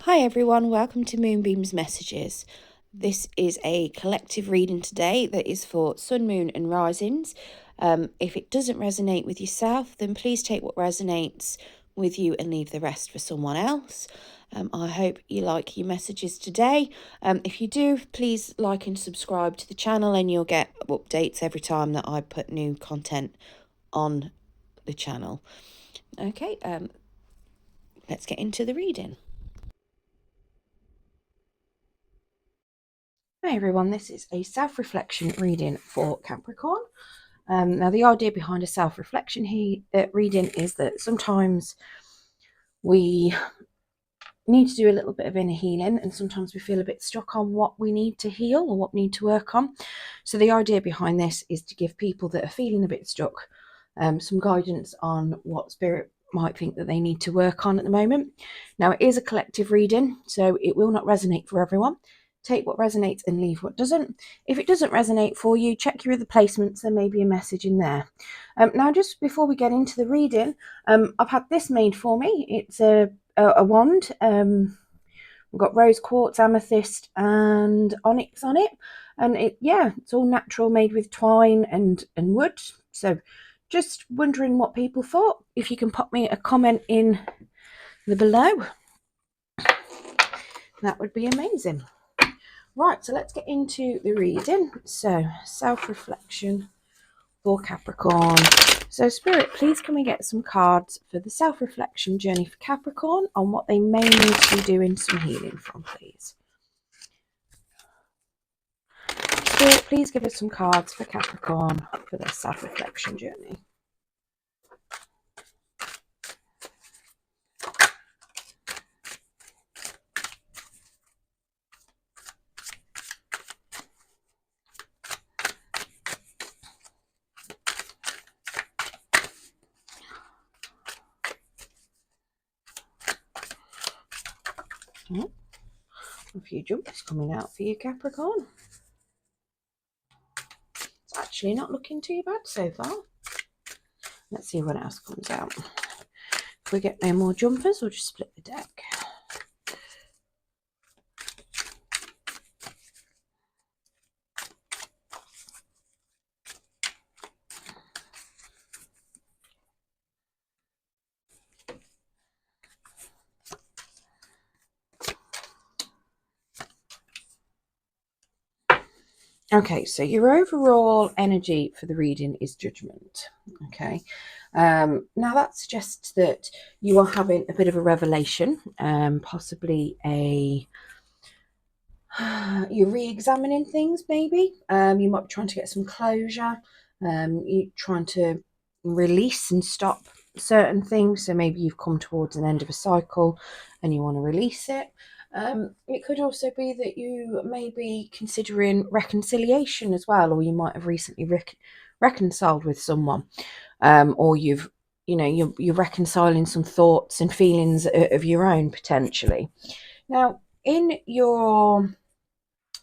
Hi everyone, welcome to Moonbeam's Messages. This is a collective reading today that is for Sun, Moon and Risings. If it doesn't resonate with yourself, then please take what resonates with you and leave the rest for someone else. I hope you like your messages today. If you do, please like and subscribe to the channel and you'll get updates every time that I put new content on the channel. Okay, let's get into the reading. Hi everyone, this is a self-reflection reading for Capricorn. Now the idea behind a self-reflection reading is that sometimes we need to do a little bit of inner healing and sometimes we feel a bit stuck on what we need to heal or what we need to work on. So the idea behind this is to give people that are feeling a bit stuck some guidance on what spirit might think that they need to work on at the moment. Now it is a collective reading, so it will not resonate for everyone. Take what resonates and leave what doesn't. If it doesn't resonate for you, check your other placements. There may be a message in there. Now, just before we get into the reading, I've had this made for me. It's a wand. We've got rose quartz, amethyst, and onyx on it. And it's all natural, made with twine and wood. So, just wondering what people thought. If you can pop me a comment in the below, that would be amazing. Right, so let's get into the reading. So, self-reflection for Capricorn. So, Spirit, please can we get some cards for the self-reflection journey for Capricorn on what they may need to be doing some healing from, please. Spirit, please give us some cards for Capricorn for their self-reflection journey. A few jumps coming out for you, Capricorn. It's actually not looking too bad so far. Let's see what else comes out. If we get no more jumpers, we'll just split the deck. Okay, so your overall energy for the reading is judgment. Okay, now that suggests that you are having a bit of a revelation, possibly you're re-examining things, maybe. You might be trying to get some closure. You're trying to release and stop certain things. So maybe you've come towards an end of a cycle and you want to release it. It could also be that you may be considering reconciliation as well, or you might have recently reconciled with someone, or you're reconciling some thoughts and feelings of your own potentially. Now, in your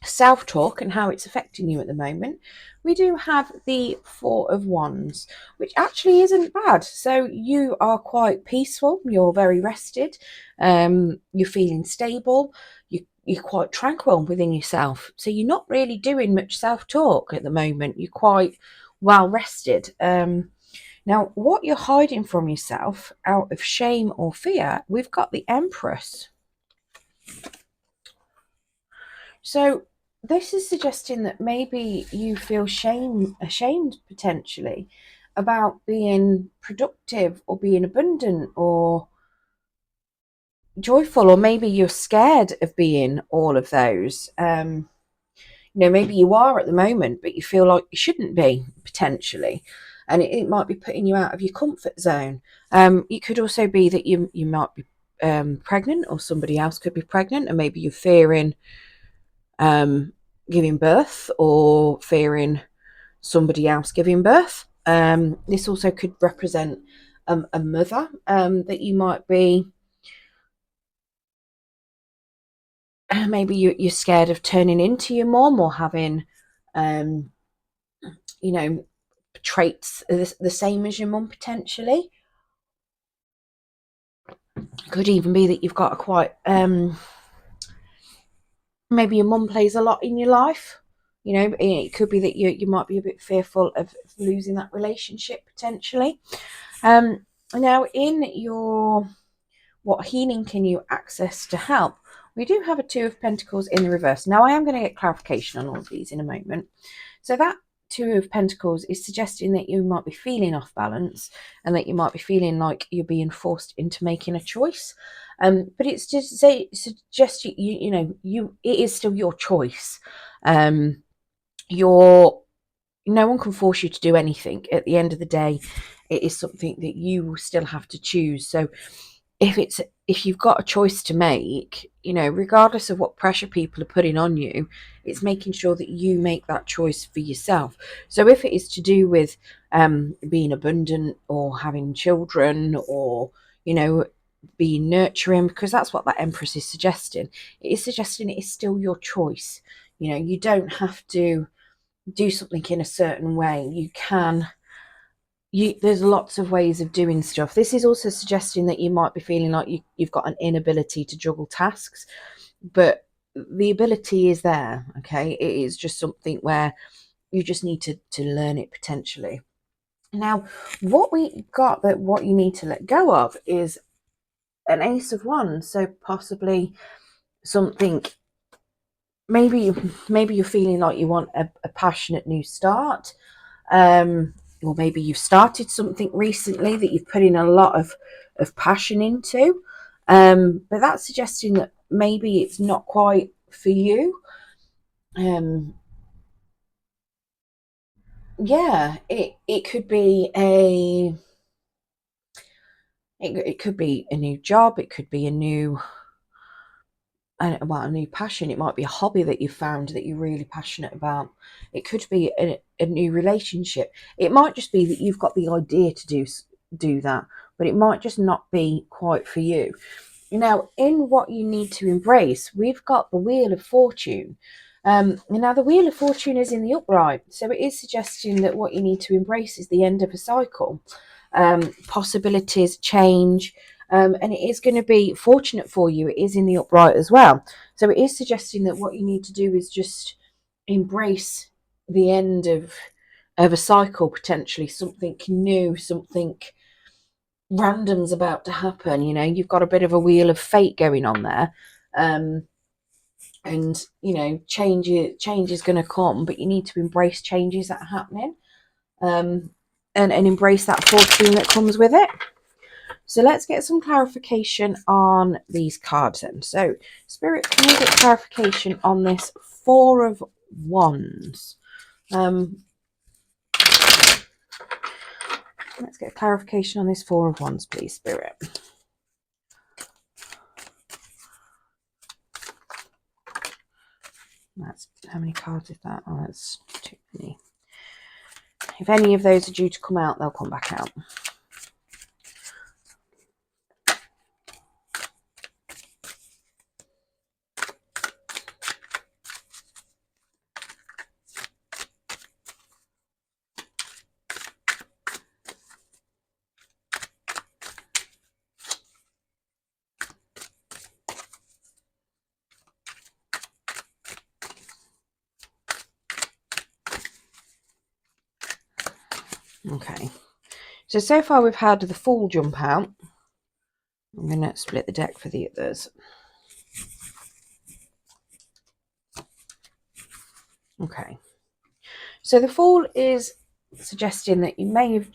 self-talk and how it's affecting you at the moment, we do have the Four of Wands, which actually isn't bad. So you are quite peaceful, you're very rested, you're feeling stable, you're quite tranquil within yourself. So you're not really doing much self-talk at the moment. You're quite well rested. Now, what you're hiding from yourself out of shame or fear, we've got the Empress. So this is suggesting that maybe you feel ashamed potentially about being productive or being abundant or joyful, or maybe you're scared of being all of those. Maybe you are at the moment, but you feel like you shouldn't be potentially, and it might be putting you out of your comfort zone. It could also be that you might be pregnant, or somebody else could be pregnant, and maybe you're fearing giving birth or fearing somebody else giving birth. This also could represent a mother that you might be, maybe you're scared of turning into your mom or having traits the same as your mum potentially. Could even be that you've got a quite maybe your mum plays a lot in your life. You know, it could be that you might be a bit fearful of losing that relationship potentially. Now in your what healing can you access to help? We do have a Two of Pentacles in the reverse. Now I am going to get clarification on all of these in a moment. So that Two of Pentacles is suggesting that you might be feeling off balance and that you might be feeling like you're being forced into making a choice. But it's just suggest it is still your choice. Your No one can force you to do anything. At the end of the day, it is something that you still have to choose. So if you've got a choice to make, regardless of what pressure people are putting on you, it's making sure that you make that choice for yourself. So if it is to do with being abundant or having children or being nurturing, because that's what that Empress is suggesting. It is suggesting it is still your choice. You don't have to do something in a certain way. You can there's lots of ways of doing stuff. This is also suggesting that you might be feeling like you've got an inability to juggle tasks, but the ability is there. Okay, it is just something where you just need to learn it potentially. Now what you need to let go of is an Ace of Wands. So possibly something, maybe you're feeling like you want a passionate new start, or maybe you've started something recently that you've put in a lot of passion into, but that's suggesting that maybe it's not quite for you. Yeah, it could be it could be a new job, it could be a new passion. It might be a hobby that you found that you're really passionate about. It could be a new relationship. It might just be that you've got the idea to do that, but it might just not be quite for you. Now, in what you need to embrace, we've got the Wheel of Fortune. Now, the Wheel of Fortune is in the upright, so it is suggesting that what you need to embrace is the end of a cycle. Possibilities, change, and it is going to be fortunate for you. It is in the upright as well. So it is suggesting that what you need to do is just embrace the end of a cycle, potentially something new, something random's about to happen. You've got a bit of a wheel of fate going on there. And change is going to come, but you need to embrace changes that are happening, and embrace that fortune that comes with it. So let's get some clarification on these cards then. So Spirit, can you get clarification on this Four of Wands? Let's get clarification on this Four of Wands, please, Spirit. That's, how many cards is that? Oh, that's too many. If any of those are due to come out, they'll come back out. Okay, so far we've had the Fool jump out. I'm going to split the deck for the others. Okay, so the Fool is suggesting that you may have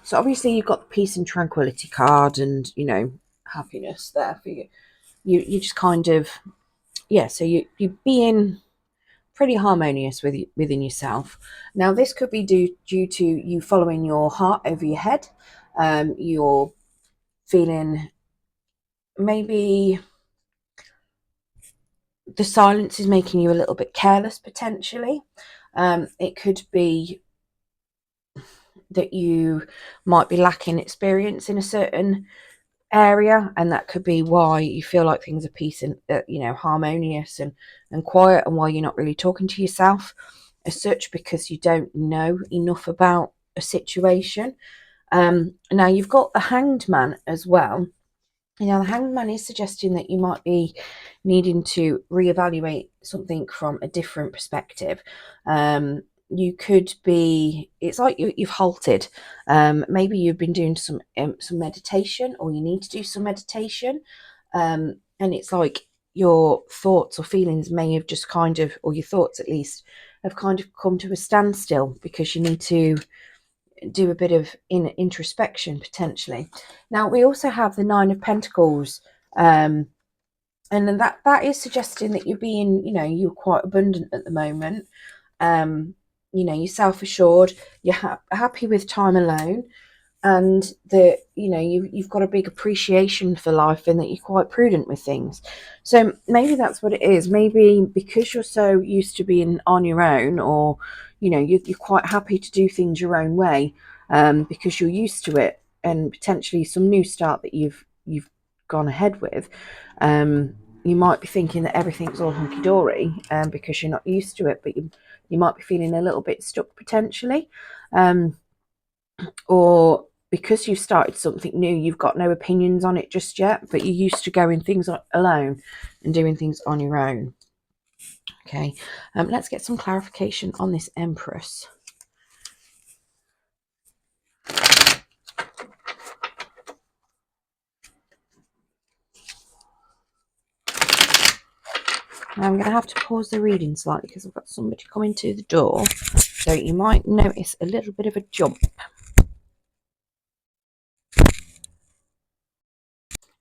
so obviously you've got the Peace and Tranquility card and happiness there for you. You just kind of, so you're being pretty harmonious within yourself. Now this could be due to you following your heart over your head. You're feeling maybe the silence is making you a little bit careless potentially. It could be that you might be lacking experience in a certain area, and that could be why you feel like things are peace and harmonious and quiet, and why you're not really talking to yourself as such, because you don't know enough about a situation. Now you've got the Hanged Man as well. Now the Hanged Man is suggesting that you might be needing to reevaluate something from a different perspective. You could be, it's like you've halted. Maybe you've been doing some meditation, or you need to do some meditation, and it's like your thoughts or feelings may have just kind of, or your thoughts at least, have kind of come to a standstill because you need to do a bit of introspection potentially. Now we also have the Nine of Pentacles, and then that is suggesting that you're being, you're quite abundant at the moment. You're self-assured, you're happy with time alone, and that you've got a big appreciation for life, and that you're quite prudent with things. So maybe that's what it is. Maybe because you're so used to being on your own, or you're quite happy to do things your own way, because you're used to it, and potentially some new start that you've gone ahead with, you might be thinking that everything's all hunky-dory, because you're not used to it, but you might be feeling a little bit stuck potentially, or because you've started something new, you've got no opinions on it just yet, but you're used to going things alone and doing things on your own. Okay, let's get some clarification on this Empress. Now I'm going to have to pause the reading slightly because I've got somebody coming to the door, so you might notice a little bit of a jump.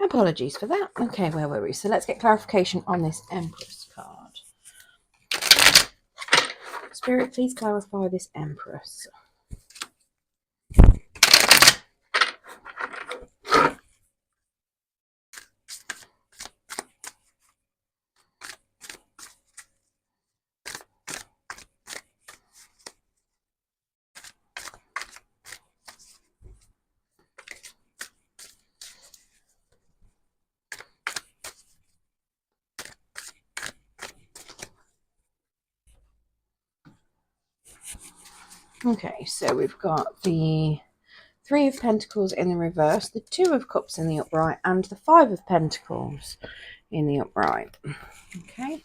Apologies for that. Okay, where were we? So let's get clarification on this Empress card. Spirit, please clarify this Empress. Okay, so we've got the Three of Pentacles in the reverse, the Two of Cups in the upright, and the Five of Pentacles in the upright. Okay,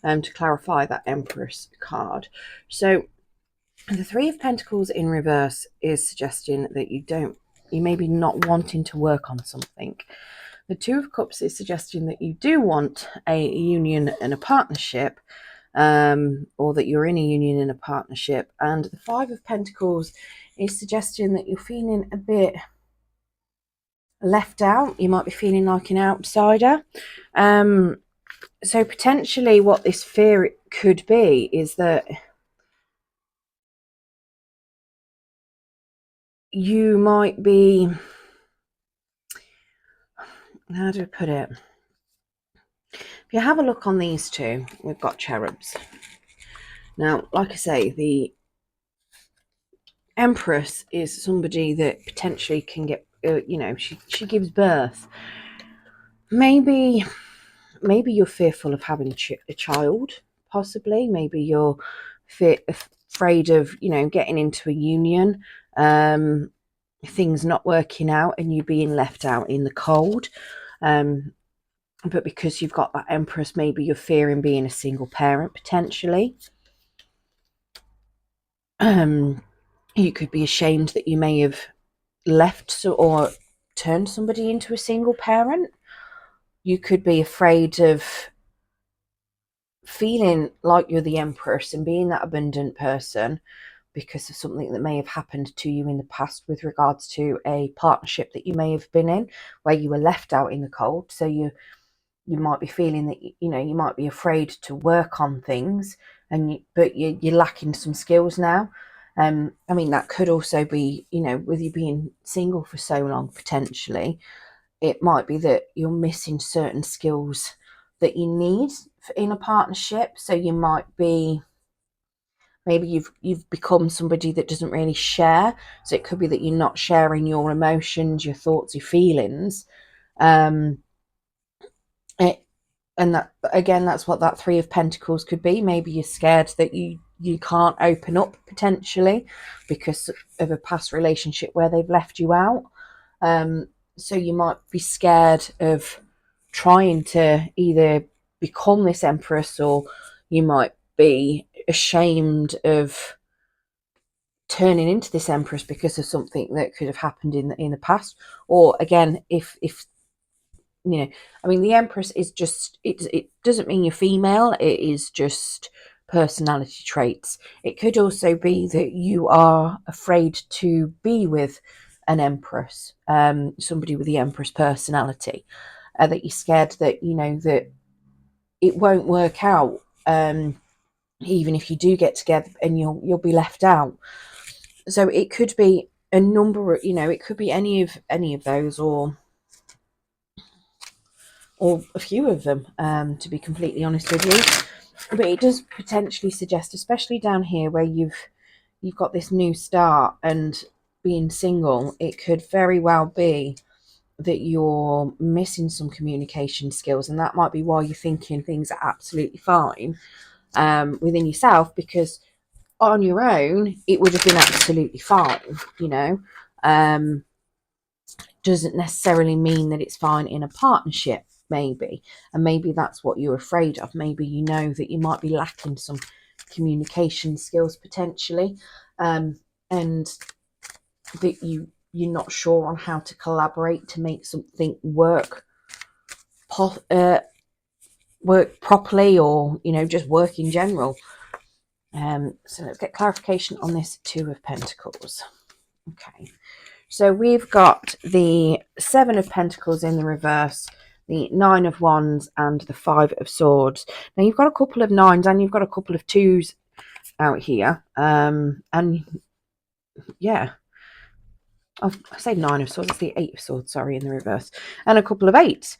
to clarify that Empress card. So the Three of Pentacles in reverse is suggesting that you may be not wanting to work on something. The Two of Cups is suggesting that you do want a union and a partnership, or that you're in a union and a partnership. And the Five of Pentacles is suggesting that you're feeling a bit left out. You might be feeling like an outsider. So potentially what this fear could be is that you might be, how do I put it? If you have a look on these two, we've got cherubs. Now, like I say, the Empress is somebody that potentially can get, she gives birth. Maybe you're fearful of having a child, possibly. Maybe you're afraid of, getting into a union, things not working out and you being left out in the cold. But because you've got that Empress, maybe you're fearing being a single parent, potentially. You could be ashamed that you may have left or turned somebody into a single parent. You could be afraid of feeling like you're the Empress and being that abundant person because of something that may have happened to you in the past with regards to a partnership that you may have been in where you were left out in the cold. So you might be feeling that you might be afraid to work on things, but you're lacking some skills now. I mean, that could also be, with you being single for so long, potentially it might be that you're missing certain skills that you need in a partnership. So you might be, maybe you've become somebody that doesn't really share. So it could be that you're not sharing your emotions, your thoughts, your feelings. And that, again, that's what that Three of Pentacles could be. Maybe you're scared that you you can't open up potentially because of a past relationship where they've left you out. So you might be scared of trying to either become this empress, or you might be ashamed of turning into this empress because of something that could have happened in the past. Or again, if you know, I mean, the empress is just, it doesn't mean you're female, it is just personality traits. It could also be that you are afraid to be with an empress, somebody with the empress personality, that you're scared that, you know, that it won't work out, even if you do get together, and you'll be left out. So it could be a number of, you know, it could be any of those, or a few of them, to be completely honest with you. But it does potentially suggest, especially down here where you've got this new start and being single, it could very well be that you're missing some communication skills, and that might be why you're thinking things are absolutely fine, within yourself, because on your own it would have been absolutely fine, you know. Doesn't necessarily mean that it's fine in a partnership, maybe. And maybe that's what you're afraid of. Maybe you know that you might be lacking some communication skills potentially, and that you're not sure on how to collaborate to make something work properly, or, you know, just work in general. So let's get clarification on this Two of Pentacles. Okay, so we've got the Seven of Pentacles in the reverse, the Nine of Wands, and the Five of Swords. Now you've got a couple of nines and you've got a couple of twos out here, and yeah, I say Nine of Swords, it's the Eight of Swords, sorry, in the reverse, and a couple of eights.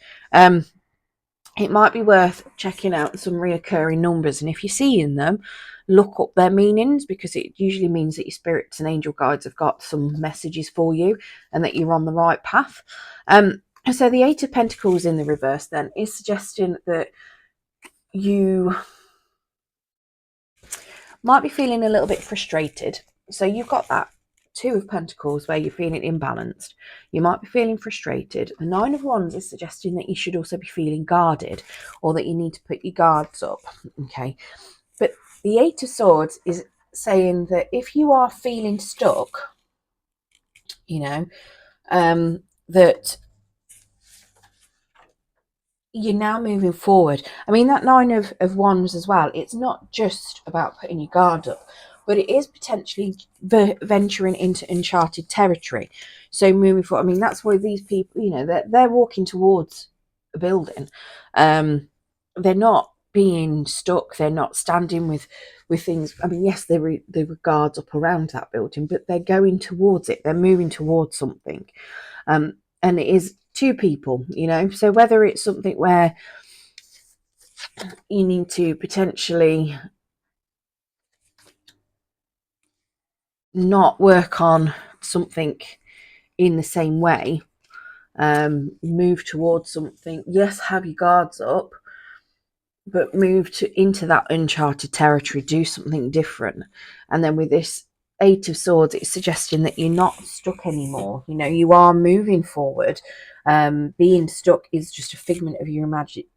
It might be worth checking out some reoccurring numbers, and if you're seeing them, look up their meanings, because it usually means that your spirits and angel guides have got some messages for you and that you're on the right path. So the Eight of Pentacles in the reverse then is suggesting that you might be feeling a little bit frustrated. So you've got that Two of Pentacles where you're feeling imbalanced. You might be feeling frustrated. The Nine of Wands is suggesting that you should also be feeling guarded, or that you need to put your guards up. Okay. But the Eight of Swords is saying that if you are feeling stuck, you know, that you're now moving forward. I mean, that Nine of Wands as well, it's not just about putting your guard up, but it is potentially venturing into uncharted territory. So moving forward, I mean, that's why these people, you know, they're walking towards a building. They're not being stuck. They're not standing with things. I mean, yes, there were guards up around that building, but they're going towards it. They're moving towards something. And it is two people, you know. So whether it's something where you need to potentially not work on something in the same way, move towards something, yes, have your guards up, but move into that uncharted territory, do something different. And then with this Eight of Swords, it's suggesting that you're not stuck anymore. You know, you are moving forward. Being stuck is just a figment of your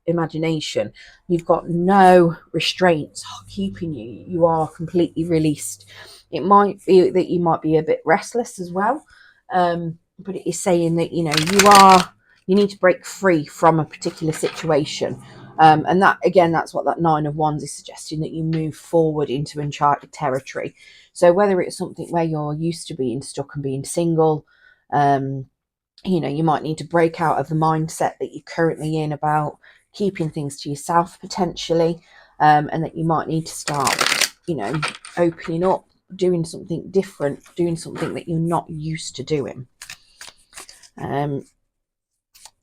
imagination. You've got no restraints keeping you. You are completely released. It might be that you might be a bit restless as well, but it is saying that, you know, you need to break free from a particular situation. And that, again, that's what that Nine of Wands is suggesting, that you move forward into uncharted territory. So whether it's something where you're used to being stuck and being single, you know, you might need to break out of the mindset that you're currently in about keeping things to yourself potentially, and that you might need to start, you know, opening up, doing something different, doing something that you're not used to doing.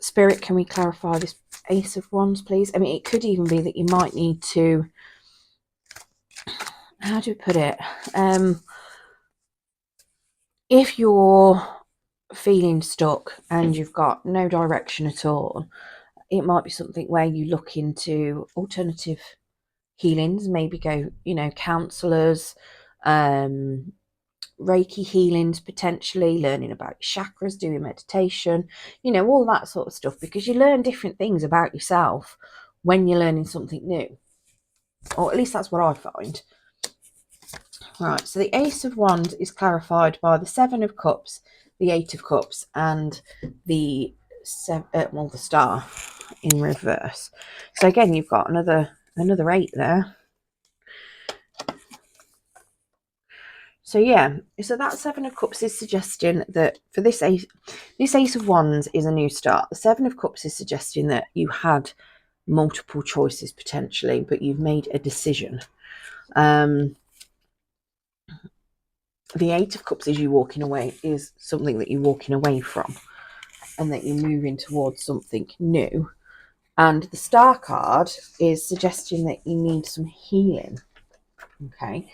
Spirit, can we clarify this Ace of Wands, please? I mean, it could even be that you might need to, how do we put it? If you're feeling stuck and you've got no direction at all, it might be something where you look into alternative healings, maybe go, counselors, Reiki healings, potentially learning about your chakras, doing meditation, all that sort of stuff, because you learn different things about yourself when you're learning something new, or at least that's what I find. Right, so the Ace of Wands is clarified by the Seven of Cups, the Eight of Cups, and the the Star in reverse. So again, you've got another 8 there. So yeah, so that Seven of Cups is suggesting that for this Ace of Wands is a new start. The Seven of Cups is suggesting that you had multiple choices potentially, but you've made a decision. The Eight of Cups is you walking away, is something that you're walking away from, and that you're moving towards something new. And the Star card is suggesting that you need some healing. Okay.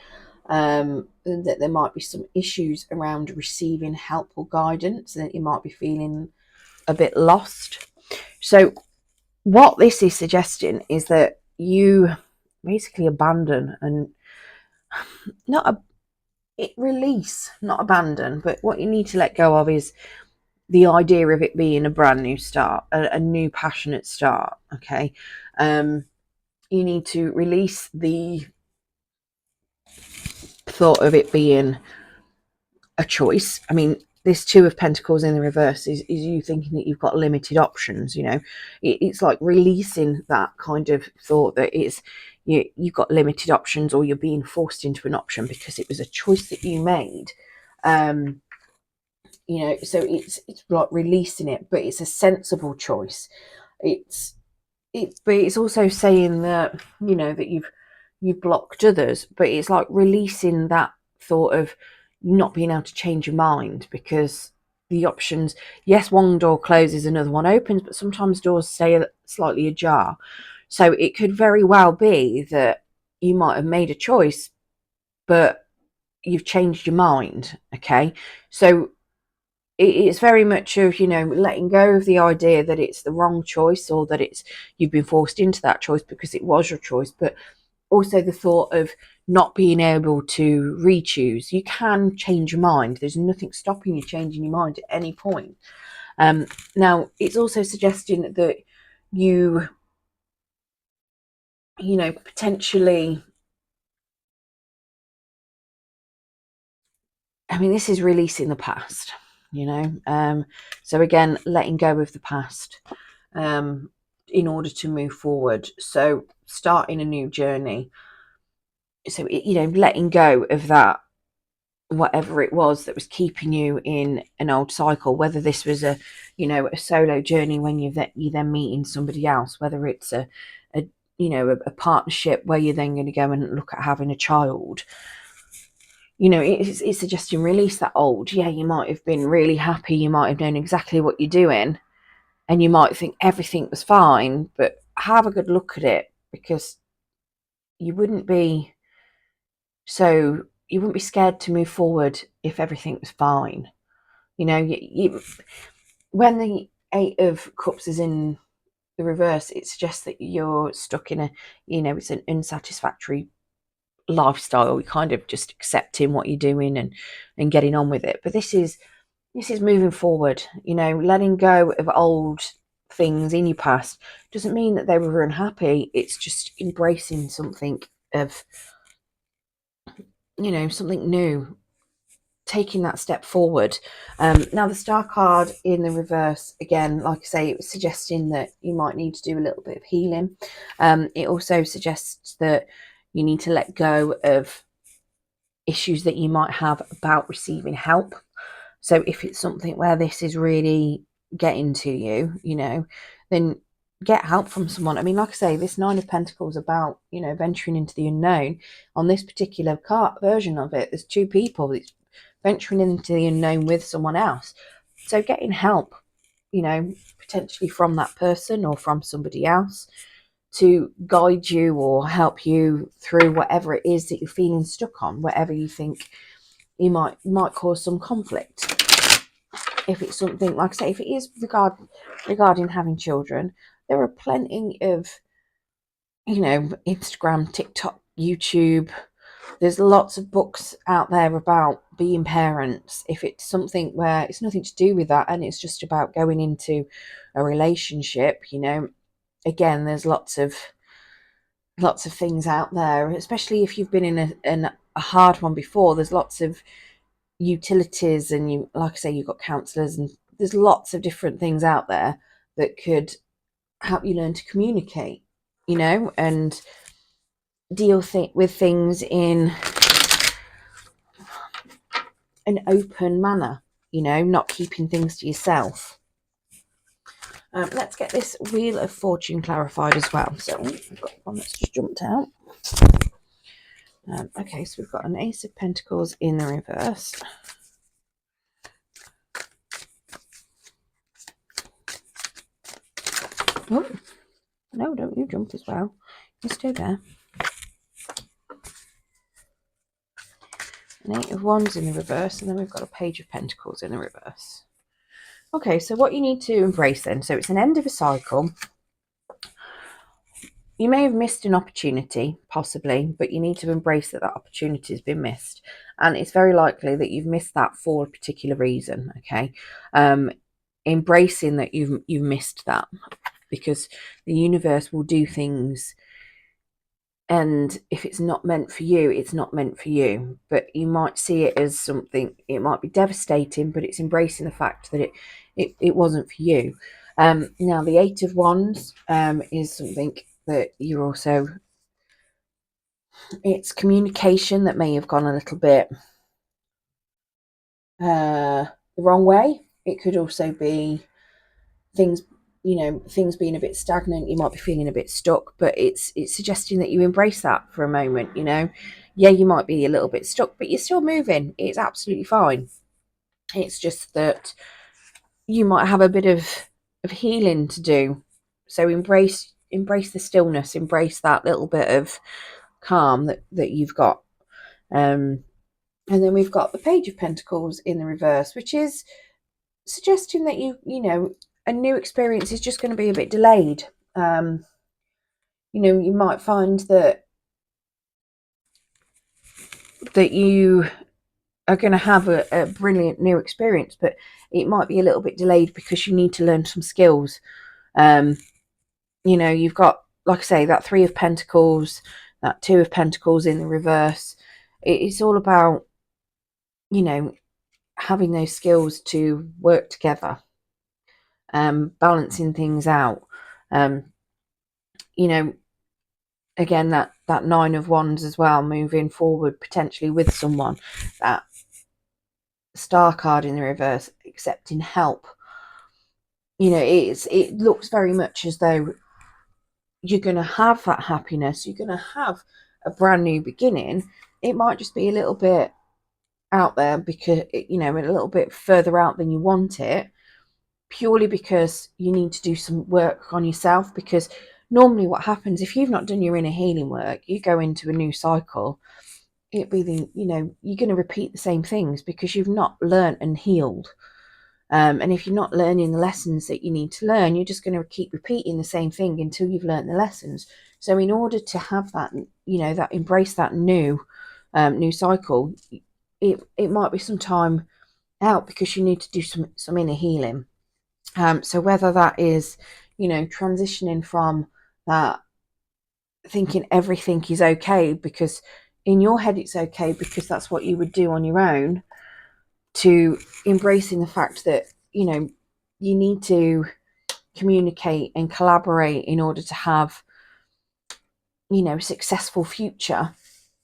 That there might be some issues around receiving help or guidance, and that you might be feeling a bit lost. So what this is suggesting is that you basically abandon and release, not abandon, but what you need to let go of is the idea of it being a brand new start, a new passionate start. Okay. You need to release the thought of it being a choice. I mean, this Two of Pentacles in the reverse is you thinking that you've got limited options. It's like releasing that kind of thought that you've got limited options, or you're being forced into an option because it was a choice that you made. So it's like releasing it, but it's a sensible choice. But it's also saying that that you've blocked others, but it's like releasing that thought of not being able to change your mind, because the options, yes, one door closes, another one opens, but sometimes doors stay slightly ajar. So it could very well be that you might have made a choice, but you've changed your mind. Okay, so it's very much of letting go of the idea that it's the wrong choice, or that you've been forced into that choice because it was your choice, but also the thought of not being able to re-choose. You can change your mind. There's nothing stopping you changing your mind at any point. Now, it's also suggesting that you potentially, I mean, this is releasing the past, so again, letting go of the past in order to move forward. So starting a new journey. So, letting go of that, whatever it was that was keeping you in an old cycle, whether this was a solo journey when you then meeting somebody else, whether it's a partnership where you're then going to go and look at having a child. It's suggesting release that old. Yeah, you might have been really happy, you might have known exactly what you're doing, and you might think everything was fine, but have a good look at it, because you wouldn't be scared to move forward if everything was fine. When the Eight of Cups is in the reverse, it suggests that you're stuck in it's an unsatisfactory lifestyle. You're kind of just accepting what you're doing and getting on with it. But this is moving forward. Letting go of old things in your past doesn't mean that they were unhappy. It's just embracing something of something new, taking that step forward. Now the Star card in the reverse, again, like I say, it was suggesting that you might need to do a little bit of healing. It also suggests that you need to let go of issues that you might have about receiving help. So if it's something where this is really getting to you, then get help from someone. I mean, like I say, this Nine of Pentacles about, venturing into the unknown. On this particular version of it, there's two people. It's venturing into the unknown with someone else. So getting help, potentially from that person or from somebody else to guide you or help you through whatever it is that you're feeling stuck on, whatever you think you might cause some conflict. If it's something, like I say, if it is regarding having children, there are plenty of you know, Instagram, TikTok, YouTube. There's lots of books out there about being parents. If it's something where it's nothing to do with that and it's just about going into a relationship, you know, again, there's lots of things out there, especially if you've been in a hard one before. There's lots of utilities, and you, like I say, you've got counselors, and there's lots of different things out there that could help you learn to communicate, you know, and deal with things in an open manner, you know, not keeping things to yourself. Let's get this Wheel of Fortune clarified as well. So we've got one that's just jumped out. Okay, so we've got an Ace of Pentacles in the reverse. Oh, no, don't you jump as well. You stay there. An Eight of Wands in the reverse, and then we've got a Page of Pentacles in the reverse. Okay, so what you need to embrace then, so it's an end of a cycle. You may have missed an opportunity, possibly, but you need to embrace that opportunity has been missed. And it's very likely that you've missed that for a particular reason, okay? Embracing that you've missed that, because the universe will do things, and if it's not meant for you, it's not meant for you. But you might see it as something, it might be devastating, but it's embracing the fact that it wasn't for you. Now, the Eight of Wands is something that you're also, it's communication that may have gone a little bit the wrong way. It could also be things, you know, things being a bit stagnant. You might be feeling a bit stuck, but it's suggesting that you embrace that for a moment, you know. Yeah, you might be a little bit stuck, but you're still moving. It's absolutely fine. It's just that you might have a bit of healing to do. So embrace the stillness, embrace that little bit of calm that you've got. And then we've got the Page of Pentacles in the reverse, which is suggesting that you know, a new experience is just going to be a bit delayed. You know, you might find that you are going to have a brilliant new experience, but it might be a little bit delayed because you need to learn some skills. You know, you've got, like I say, that Three of Pentacles, that Two of Pentacles in the reverse. It's all about, you know, having those skills to work together, balancing things out. You know, again, that Nine of Wands as well, moving forward potentially with someone. That Star card in the reverse, accepting help. You know, it looks very much as though you're going to have that happiness. You're going to have a brand new beginning. It might just be a little bit out there, because, you know, a little bit further out than you want it, purely because you need to do some work on yourself. Because normally what happens, if you've not done your inner healing work, you go into a new cycle, it'd be the, you know, you're going to repeat the same things because you've not learned and healed. And if you're not learning the lessons that you need to learn, you're just going to keep repeating the same thing until you've learned the lessons. So in order to have that, you know, that embrace that new cycle, it might be some time out because you need to do some inner healing. So whether that is, you know, transitioning from that thinking everything is okay because in your head it's okay because that's what you would do on your own, to embracing the fact that, you know, you need to communicate and collaborate in order to have, you know, a successful future.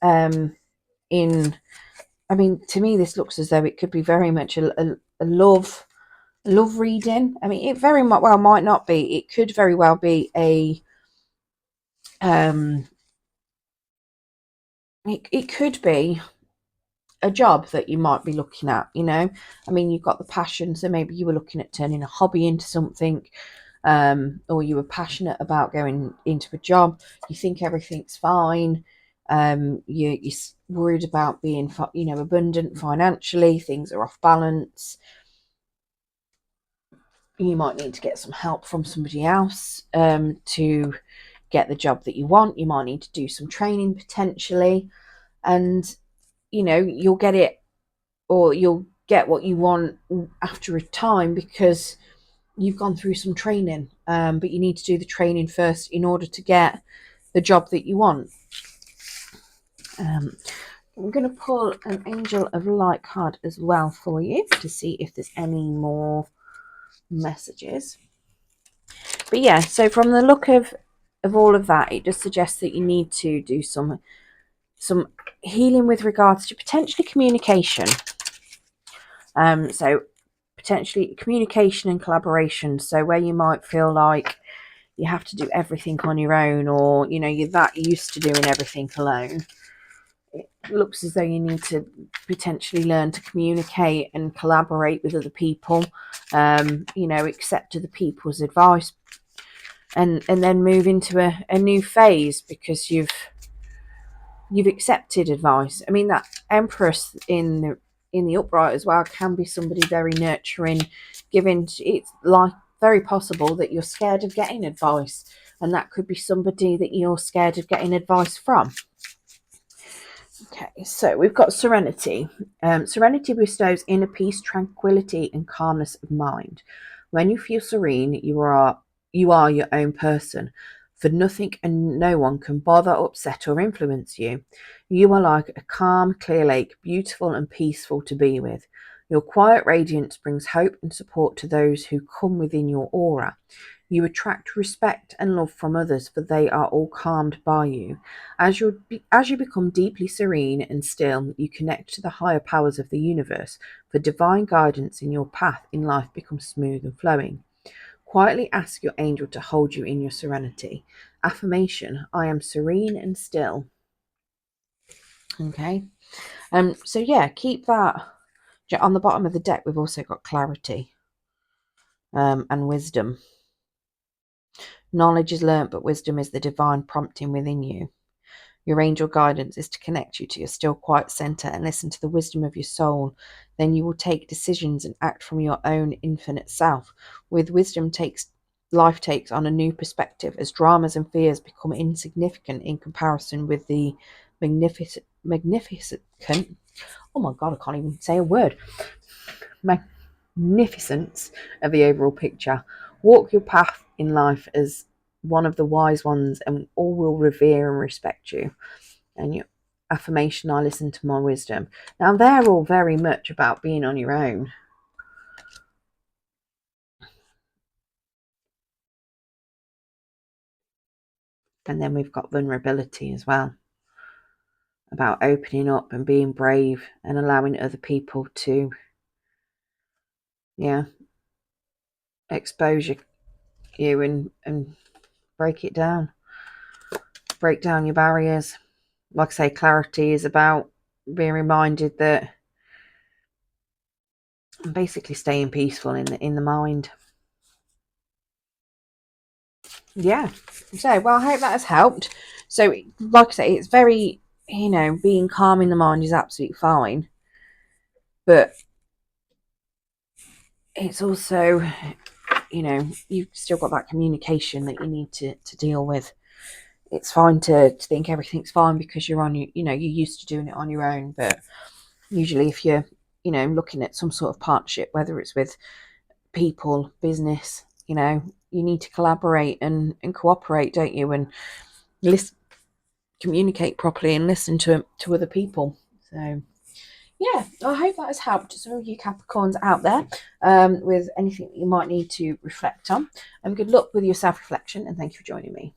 I mean, to me, this looks as though it could be very much a love reading. I mean, it very well might not be. It could very well be it could be a job that you might be looking at, you know. I mean, you've got the passion, so maybe you were looking at turning a hobby into something, or you were passionate about going into a job. You think everything's fine. You're worried about being, you know, abundant financially. Things are off balance. You might need to get some help from somebody else to get the job that you want. You might need to do some training potentially, and you'll get it, or you'll get what you want after a time because you've gone through some training. But you need to do the training first in order to get the job that you want. I'm going to pull an Angel of Light card as well for you to see if there's any more messages. But yeah, so from the look of all of that, it just suggests that you need to do some healing with regards to potentially communication. So potentially communication and collaboration. So where you might feel like you have to do everything on your own, or you're that used to doing everything alone, it looks as though you need to potentially learn to communicate and collaborate with other people, accept other people's advice, and then move into a new phase because you've accepted advice. I mean, that Empress in the upright as well can be somebody very nurturing, giving. It's like very possible that you're scared of getting advice, and that could be somebody that you're scared of getting advice from. Okay, so we've got Serenity. Serenity bestows inner peace, tranquility, and calmness of mind. When you feel serene, you are your own person, for nothing and no one can bother, upset, or influence you. You are like a calm, clear lake, beautiful and peaceful to be with. Your quiet radiance brings hope and support to those who come within your aura. You attract respect and love from others, for they are all calmed by you. As you become deeply serene and still, you connect to the higher powers of the universe, for divine guidance in your path in life becomes smooth and flowing. Quietly ask your angel to hold you in your serenity. Affirmation: I am serene and still. Okay. So yeah, keep that. On the bottom of the deck, we've also got clarity and wisdom. Knowledge is learnt, but wisdom is the divine prompting within you. Your angel guidance is to connect you to your still quiet center and listen to the wisdom of your soul. Then you will take decisions and act from your own infinite self. With wisdom, life takes on a new perspective as dramas and fears become insignificant in comparison with the magnificent. Oh my God, I can't even say a word. Magnificence of the overall picture. Walk your path in life as one of the wise ones, and all will revere and respect you. And your affirmation: I listen to my wisdom. Now they're all very much about being on your own. And then we've got vulnerability as well, about opening up and being brave and allowing other people to expose you and break it down. Break down your barriers. Like I say, clarity is about being reminded that basically staying peaceful in the mind. Yeah. So, well, I hope that has helped. So, like I say, it's very, being calm in the mind is absolutely fine. But it's also, you've still got that communication that you need to deal with. It's fine to think everything's fine because you're you're used to doing it on your own. But usually if you're, looking at some sort of partnership, whether it's with people, business, you need to collaborate and cooperate, don't you? And communicate properly and listen to other people. So yeah, I hope that has helped some of you Capricorns out there with anything that you might need to reflect on. And good luck with your self-reflection, and thank you for joining me.